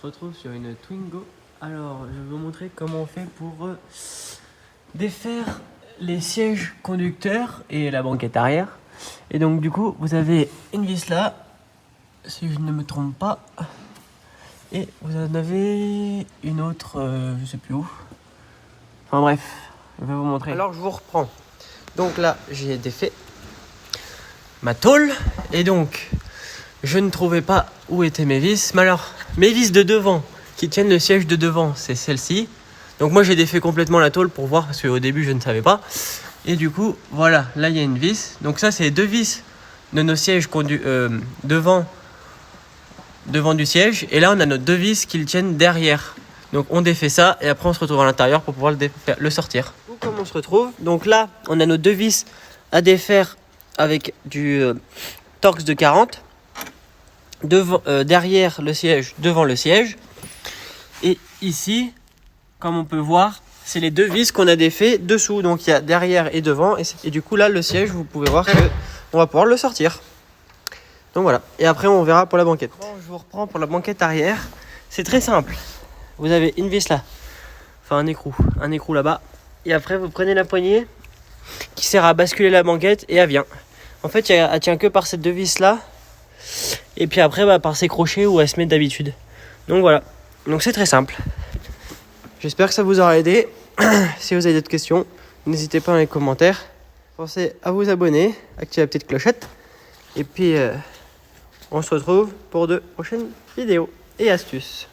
se retrouve sur une Twingo. Alors, je vais vous montrer comment on fait pour défaire les sièges conducteurs et la banquette arrière. Et donc, du coup, vous avez une vis là, si je ne me trompe pas. Et vous en avez une autre, je sais plus où. Enfin bref, je vais vous montrer. Alors, je vous reprends. Donc là, j'ai défait ma tôle. Et donc, je ne trouvais pas où étaient mes vis. Mais alors, mes vis de devant, qui tiennent le siège de devant, c'est celle-ci. Donc moi, j'ai défait complètement la tôle pour voir, parce qu'au début, je ne savais pas. Et du coup, voilà, là, il y a une vis. Donc ça, c'est les deux vis de nos sièges devant du siège. Et là, on a nos deux vis qui le tiennent derrière. Donc on défait ça, et après, on se retrouve à l'intérieur pour pouvoir le sortir. Comment on se retrouve? Donc là, on a nos deux vis à défaire avec du Torx de 40. Derrière le siège, devant le siège. Et ici, comme on peut voir, c'est les deux vis qu'on a défait dessous. Donc il y a derrière et devant. Et du coup là, le siège, vous pouvez voir qu'on va pouvoir le sortir. Donc voilà. Et après, on verra pour la banquette. Bon, je vous reprends pour la banquette arrière. C'est très simple. Vous avez une vis là. Enfin un écrou là-bas. Et après, vous prenez la poignée qui sert à basculer la banquette et elle vient. En fait, elle tient que par ces deux vis là. Et puis après, par ces crochets où elle se met d'habitude. Donc voilà. Donc c'est très simple. J'espère que ça vous aura aidé. Si vous avez d'autres questions, n'hésitez pas dans les commentaires. Pensez à vous abonner, activer la petite clochette. Et puis, on se retrouve pour de prochaines vidéos et astuces.